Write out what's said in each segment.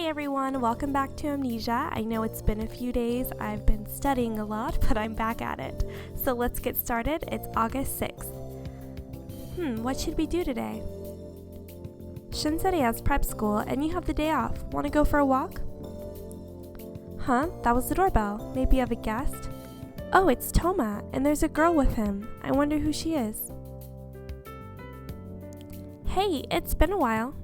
Hey everyone, welcome back to Amnesia. I know it's been a few days, I've been studying a lot, but I'm back at it. So let's get started. It's August 6th. What should we do today? Shin said he has prep school and you have the day off. Want to go for a walk? Huh? That was the doorbell. Maybe you have a guest? Oh, it's Toma, and there's a girl with him. I wonder who she is. Hey, it's been a while.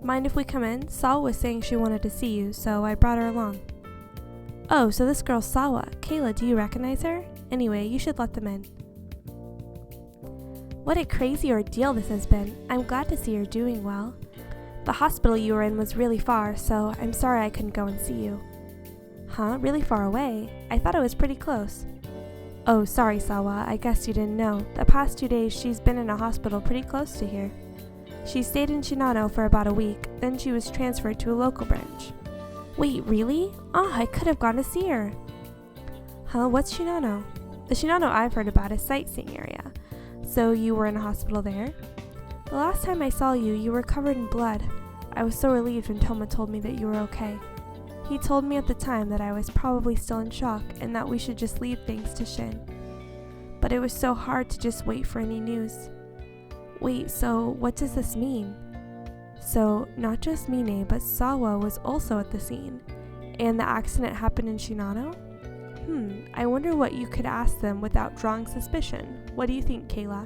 Mind if we come in? Sawa was saying she wanted to see you, so I brought her along. Oh, so this girl's Sawa. Kayla, do you recognize her? Anyway, you should let them in. What a crazy ordeal this has been. I'm glad to see you're doing well. The hospital you were in was really far, so I'm sorry I couldn't go and see you. Huh? Really far away? I thought it was pretty close. Oh, sorry, Sawa. I guess you didn't know. The past 2 days she's been in a hospital pretty close to here. She stayed in Shinano for about a week, then she was transferred to a local branch. Wait, really? Oh, I could have gone to see her. Huh, what's Shinano? The Shinano I've heard about is sightseeing area. So you were in a hospital there? The last time I saw you, you were covered in blood. I was so relieved when Toma told me that you were okay. He told me at the time that I was probably still in shock and that we should just leave things to Shin. But it was so hard to just wait for any news. Wait, so what does this mean? So, not just Mine, but Sawa was also at the scene. And the accident happened in Shinano? I wonder what you could ask them without drawing suspicion. What do you think, Kayla?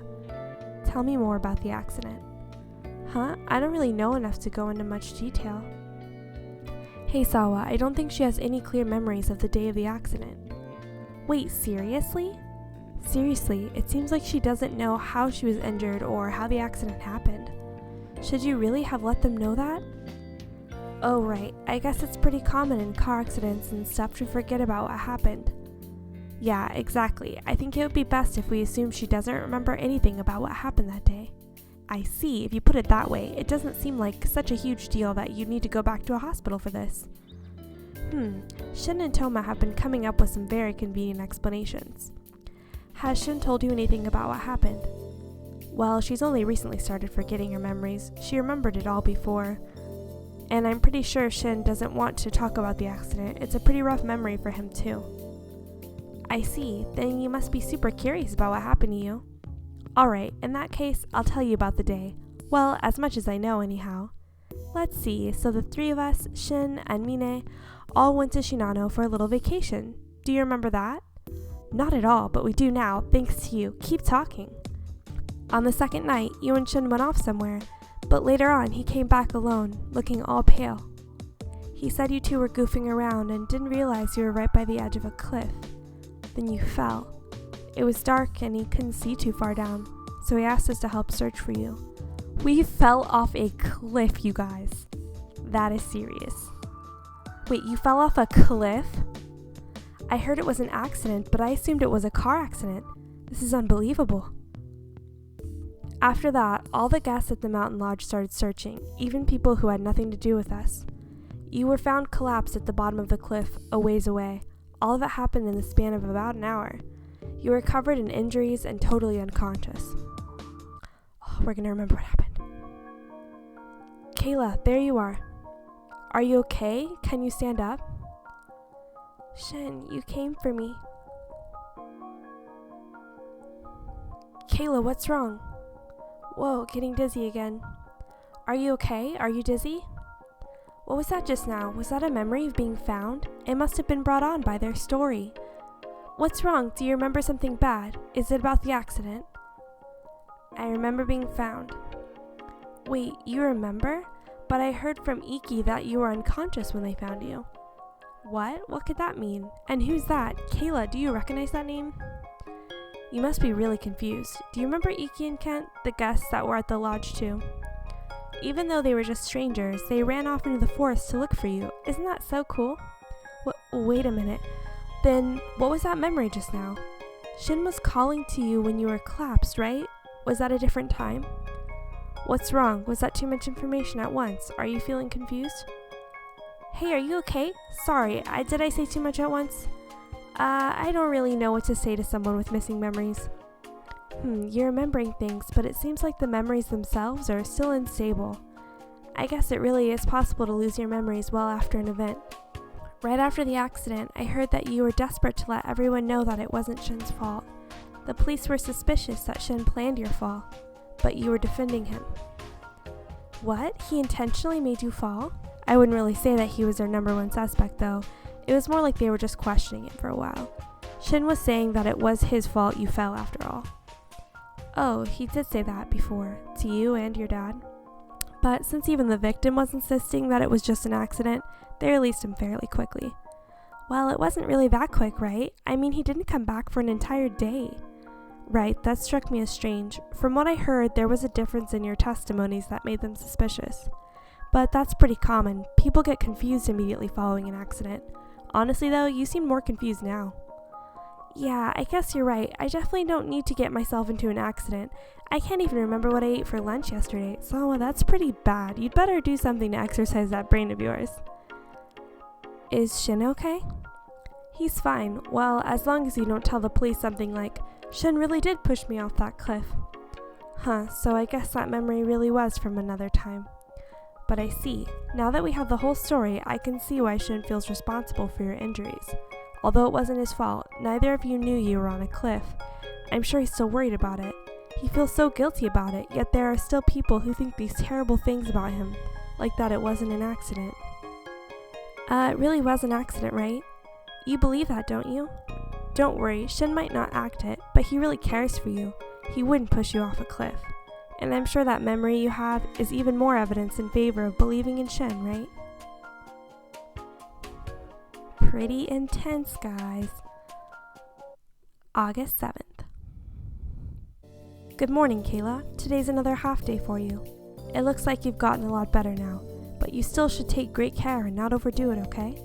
Tell me more about the accident. Huh? I don't really know enough to go into much detail. Hey Sawa, I don't think she has any clear memories of the day of the accident. Wait, seriously? Seriously, it seems like she doesn't know how she was injured or how the accident happened. Should you really have let them know that? Oh right, I guess it's pretty common in car accidents and stuff to forget about what happened. Yeah, exactly. I think it would be best if we assume she doesn't remember anything about what happened that day. I see, if you put it that way, it doesn't seem like such a huge deal that you'd need to go back to a hospital for this. Shin and Toma have been coming up with some very convenient explanations. Has Shin told you anything about what happened? Well, she's only recently started forgetting her memories. She remembered it all before. And I'm pretty sure Shin doesn't want to talk about the accident. It's a pretty rough memory for him too. I see. Then you must be super curious about what happened to you. Alright, in that case, I'll tell you about the day. Well, as much as I know anyhow. Let's see, so the three of us, Shin and Mine, all went to Shinano for a little vacation. Do you remember that? Not at all, but we do now, thanks to you. Keep talking. On the second night, you and Shin went off somewhere, but later on he came back alone, looking all pale. He said you two were goofing around and didn't realize you were right by the edge of a cliff. Then you fell. It was dark and he couldn't see too far down, so he asked us to help search for you. We fell off a cliff, you guys. That is serious. Wait, you fell off a cliff? I heard it was an accident, but I assumed it was a car accident. This is unbelievable. After that, all the guests at the mountain lodge started searching, even people who had nothing to do with us. You were found collapsed at the bottom of the cliff, a ways away. All of it happened in the span of about an hour. You were covered in injuries and totally unconscious. Oh, we're gonna remember what happened. Kayla, there you are. Are you okay? Can you stand up? Shin, you came for me. Kayla, what's wrong? Whoa, getting dizzy again. Are you okay? Are you dizzy? What was that just now? Was that a memory of being found? It must have been brought on by their story. What's wrong? Do you remember something bad? Is it about the accident? I remember being found. Wait, you remember? But I heard from Iki that you were unconscious when they found you. What? What could that mean? And who's that? Kayla, do you recognize that name? You must be really confused. Do you remember Iki and Kent, the guests that were at the lodge too? Even though they were just strangers, they ran off into the forest to look for you. Isn't that so cool? Wait a minute. Then, what was that memory just now? Shin was calling to you when you were collapsed, right? Was that a different time? What's wrong? Was that too much information at once? Are you feeling confused? Hey, are you okay? Sorry, did I say too much at once? I don't really know what to say to someone with missing memories. You're remembering things, but it seems like the memories themselves are still unstable. I guess it really is possible to lose your memories well after an event. Right after the accident, I heard that you were desperate to let everyone know that it wasn't Shin's fault. The police were suspicious that Shin planned your fall, but you were defending him. What? He intentionally made you fall? I wouldn't really say that he was their number one suspect, though. It was more like they were just questioning it for a while. Shin was saying that it was his fault you fell after all. Oh, he did say that before, to you and your dad. But since even the victim was insisting that it was just an accident, they released him fairly quickly. Well, it wasn't really that quick, right? I mean, he didn't come back for an entire day. Right, that struck me as strange. From what I heard, there was a difference in your testimonies that made them suspicious. But that's pretty common. People get confused immediately following an accident. Honestly though, you seem more confused now. Yeah, I guess you're right. I definitely don't need to get myself into an accident. I can't even remember what I ate for lunch yesterday. Sawa, that's pretty bad. You'd better do something to exercise that brain of yours. Is Shin okay? He's fine. Well, as long as you don't tell the police something like, Shin really did push me off that cliff. Huh, so I guess that memory really was from another time. But I see. Now that we have the whole story, I can see why Shin feels responsible for your injuries. Although it wasn't his fault, neither of you knew you were on a cliff. I'm sure he's still worried about it. He feels so guilty about it, yet there are still people who think these terrible things about him, like that it wasn't an accident. It really was an accident, right? You believe that, don't you? Don't worry, Shin might not act it, but he really cares for you. He wouldn't push you off a cliff. And I'm sure that memory you have is even more evidence in favor of believing in Shin, right? Pretty intense, guys. August 7th. Good morning, Kayla. Today's another half day for you. It looks like you've gotten a lot better now, but you still should take great care and not overdo it, okay?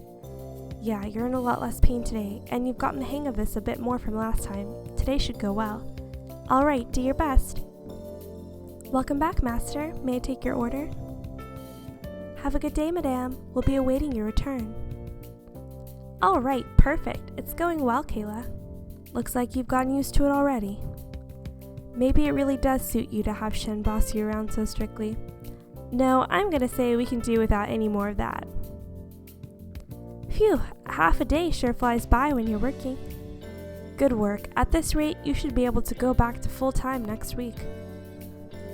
Yeah, you're in a lot less pain today, and you've gotten the hang of this a bit more from last time. Today should go well. Alright, do your best. Welcome back, Master. May I take your order? Have a good day, Madame. We'll be awaiting your return. Alright, perfect. It's going well, Kayla. Looks like you've gotten used to it already. Maybe it really does suit you to have Shin boss you around so strictly. No, I'm gonna say we can do without any more of that. Phew, half a day sure flies by when you're working. Good work. At this rate, you should be able to go back to full-time next week.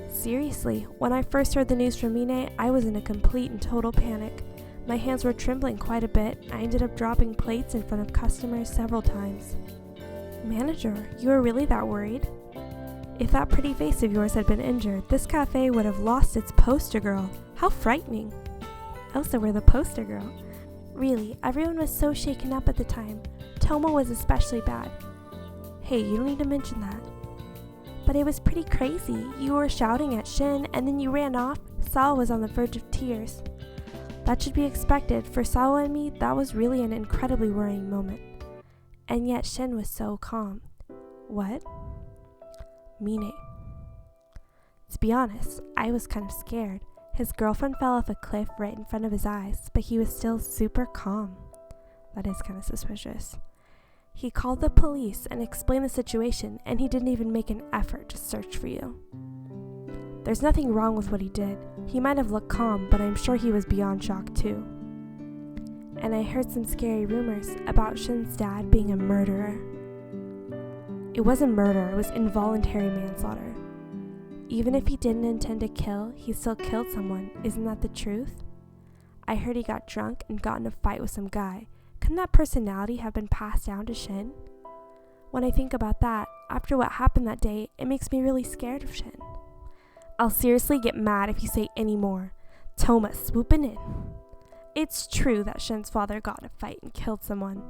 Seriously, when I first heard the news from Mine, I was in a complete and total panic. My hands were trembling quite a bit. I ended up dropping plates in front of customers several times. Manager, you were really that worried? If that pretty face of yours had been injured, this cafe would have lost its poster girl. How frightening. Oh, so we're the poster girl. Really, everyone was so shaken up at the time. Toma was especially bad. Hey, you don't need to mention that. But it was pretty crazy. You were shouting at Shin, and then you ran off. Sawa was on the verge of tears. That should be expected. For Sawa and me, that was really an incredibly worrying moment. And yet Shin was so calm. What? Mine. To be honest, I was kind of scared. His girlfriend fell off a cliff right in front of his eyes, but he was still super calm. That is kind of suspicious. He called the police and explained the situation, and he didn't even make an effort to search for you. There's nothing wrong with what he did. He might have looked calm, but I'm sure he was beyond shock too. And I heard some scary rumors about Shin's dad being a murderer. It wasn't murder, it was involuntary manslaughter. Even if he didn't intend to kill, he still killed someone. Isn't that the truth? I heard he got drunk and got in a fight with some guy. Couldn't that personality have been passed down to Shin? When I think about that, after what happened that day, it makes me really scared of Shin. I'll seriously get mad if you say any more. Toma swooping in. It's true that Shin's father got in a fight and killed someone,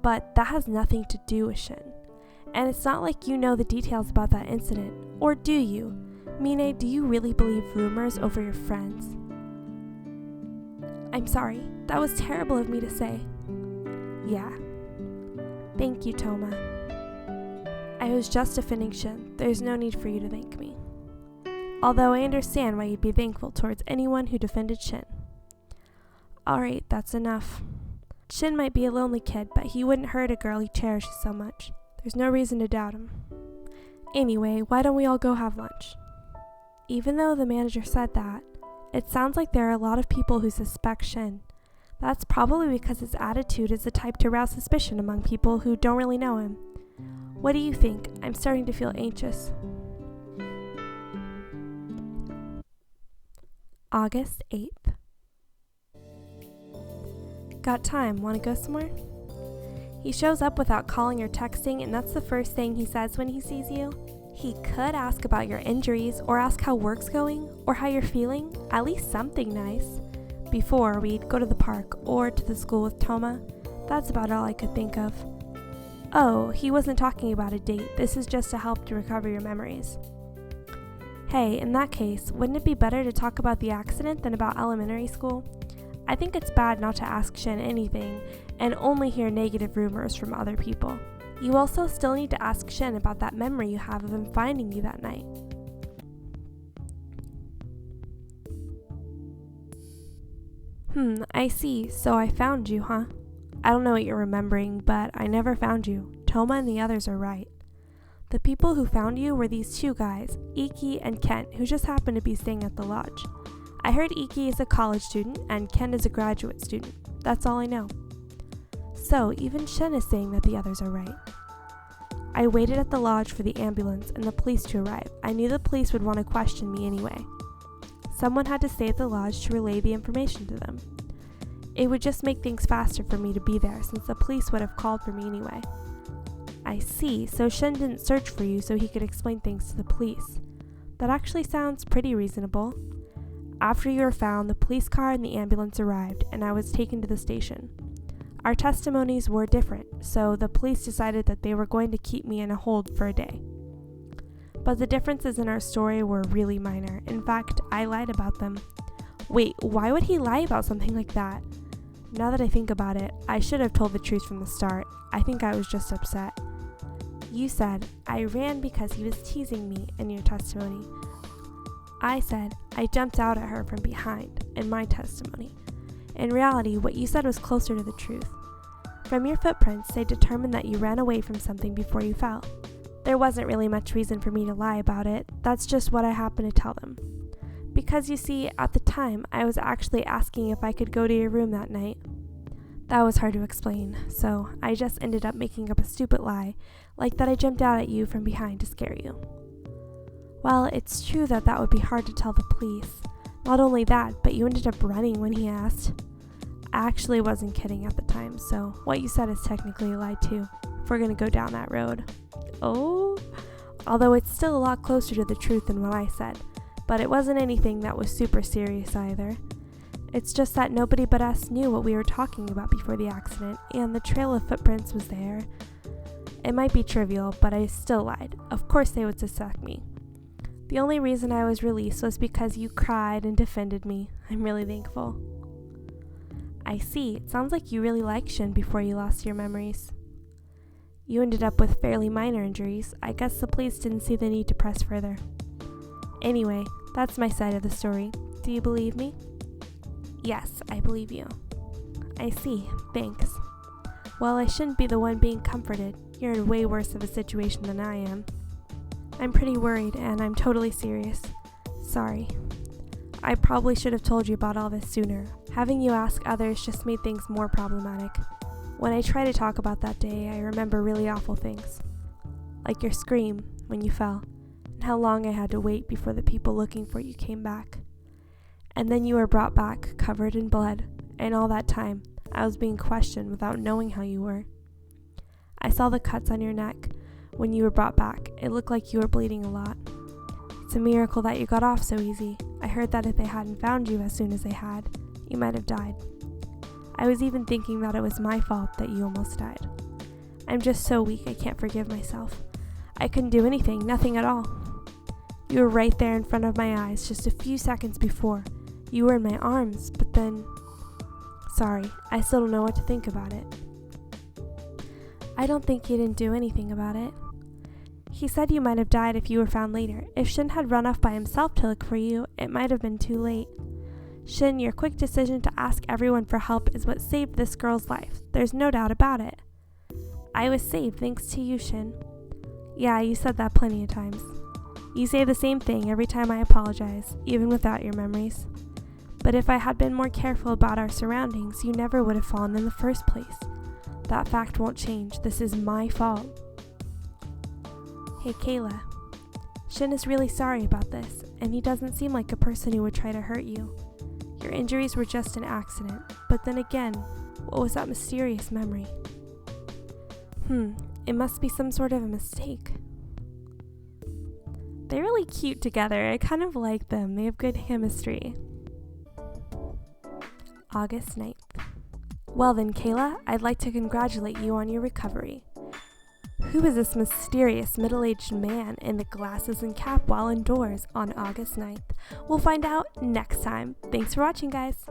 but that has nothing to do with Shin. And it's not like you know the details about that incident, or do you? Mine, do you really believe rumors over your friends? I'm sorry, that was terrible of me to say. Yeah. Thank you, Toma. I was just defending Shin. There's no need for you to thank me. Although I understand why you'd be thankful towards anyone who defended Shin. Alright, that's enough. Shin might be a lonely kid, but he wouldn't hurt a girl he cherishes so much. There's no reason to doubt him. Anyway, why don't we all go have lunch? Even though the manager said that, It sounds like there are a lot of people who suspect Shin. That's probably because his attitude is the type to arouse suspicion among people who don't really know him. What do you think? I'm starting to feel anxious. August 8th. Got time? Want to go somewhere? He shows up without calling or texting, and that's the first thing he says when he sees you. He could ask about your injuries, or ask how work's going, or how you're feeling, at least something nice. Before, we'd go to the park, or to the school with Toma. That's about all I could think of. Oh, he wasn't talking about a date. This is just to help to recover your memories. Hey, in that case, wouldn't it be better to talk about the accident than about elementary school? I think it's bad not to ask Shin anything, and only hear negative rumors from other people. You also still need to ask Shin about that memory you have of him finding you that night. I see. So I found you, huh? I don't know what you're remembering, but I never found you. Toma and the others are right. The people who found you were these two guys, Iki and Kent, who just happened to be staying at the lodge. I heard Iki is a college student and Kent is a graduate student. That's all I know. So, even Shin is saying that the others are right. I waited at the lodge for the ambulance and the police to arrive. I knew the police would want to question me anyway. Someone had to stay at the lodge to relay the information to them. It would just make things faster for me to be there since the police would have called for me anyway. I see, so Shin didn't search for you so he could explain things to the police. That actually sounds pretty reasonable. After you were found, the police car and the ambulance arrived, and I was taken to the station. Our testimonies were different, so the police decided that they were going to keep me in a hold for a day. But the differences in our story were really minor. In fact, I lied about them. Wait, why would he lie about something like that? Now that I think about it, I should have told the truth from the start. I think I was just upset. You said, I ran because he was teasing me in your testimony. I said, I jumped out at her from behind in my testimony. In reality, what you said was closer to the truth. From your footprints, they determined that you ran away from something before you fell. There wasn't really much reason for me to lie about it. That's just what I happened to tell them. Because you see, at the time, I was actually asking if I could go to your room that night. That was hard to explain, so I just ended up making up a stupid lie, like that I jumped out at you from behind to scare you. Well, it's true that would be hard to tell the police. Not only that, but you ended up running when he asked. I actually wasn't kidding at the time, so what you said is technically a lie too, if we're gonna go down that road. Oh? Although it's still a lot closer to the truth than what I said, but it wasn't anything that was super serious either. It's just that nobody but us knew what we were talking about before the accident, and the trail of footprints was there. It might be trivial, but I still lied. Of course they would suspect me. The only reason I was released was because you cried and defended me. I'm really thankful. I see. It sounds like you really liked Shin before you lost your memories. You ended up with fairly minor injuries. I guess the police didn't see the need to press further. Anyway, that's my side of the story. Do you believe me? Yes, I believe you. I see. Thanks. Well, I shouldn't be the one being comforted. You're in way worse of a situation than I am. I'm pretty worried, and I'm totally serious. Sorry. I probably should have told you about all this sooner. Having you ask others just made things more problematic. When I try to talk about that day, I remember really awful things. Like your scream when you fell, and how long I had to wait before the people looking for you came back. And then you were brought back, covered in blood, and all that time, I was being questioned without knowing how you were. I saw the cuts on your neck. When you were brought back, it looked like you were bleeding a lot. It's a miracle that you got off so easy. I heard that if they hadn't found you as soon as they had, you might have died. I was even thinking that it was my fault that you almost died. I'm just so weak I can't forgive myself. I couldn't do anything, nothing at all. You were right there in front of my eyes just a few seconds before. You were in my arms, but then... Sorry, I still don't know what to think about it. I don't think you didn't do anything about it. He said you might have died if you were found later. If Shin had run off by himself to look for you, it might have been too late. Shin, your quick decision to ask everyone for help is what saved this girl's life. There's no doubt about it. I was saved thanks to you, Shin. Yeah, you said that plenty of times. You say the same thing every time I apologize, even without your memories. But if I had been more careful about our surroundings, you never would have fallen in the first place. That fact won't change. This is my fault. Hey, Kayla. Shin is really sorry about this, and he doesn't seem like a person who would try to hurt you. Your injuries were just an accident, but then again, what was that mysterious memory? It must be some sort of a mistake. They're really cute together. I kind of like them. They have good chemistry. August 9th. Well then, Kayla, I'd like to congratulate you on your recovery. Who is this mysterious middle-aged man in the glasses and cap while indoors on August 9th? We'll find out next time. Thanks for watching, guys.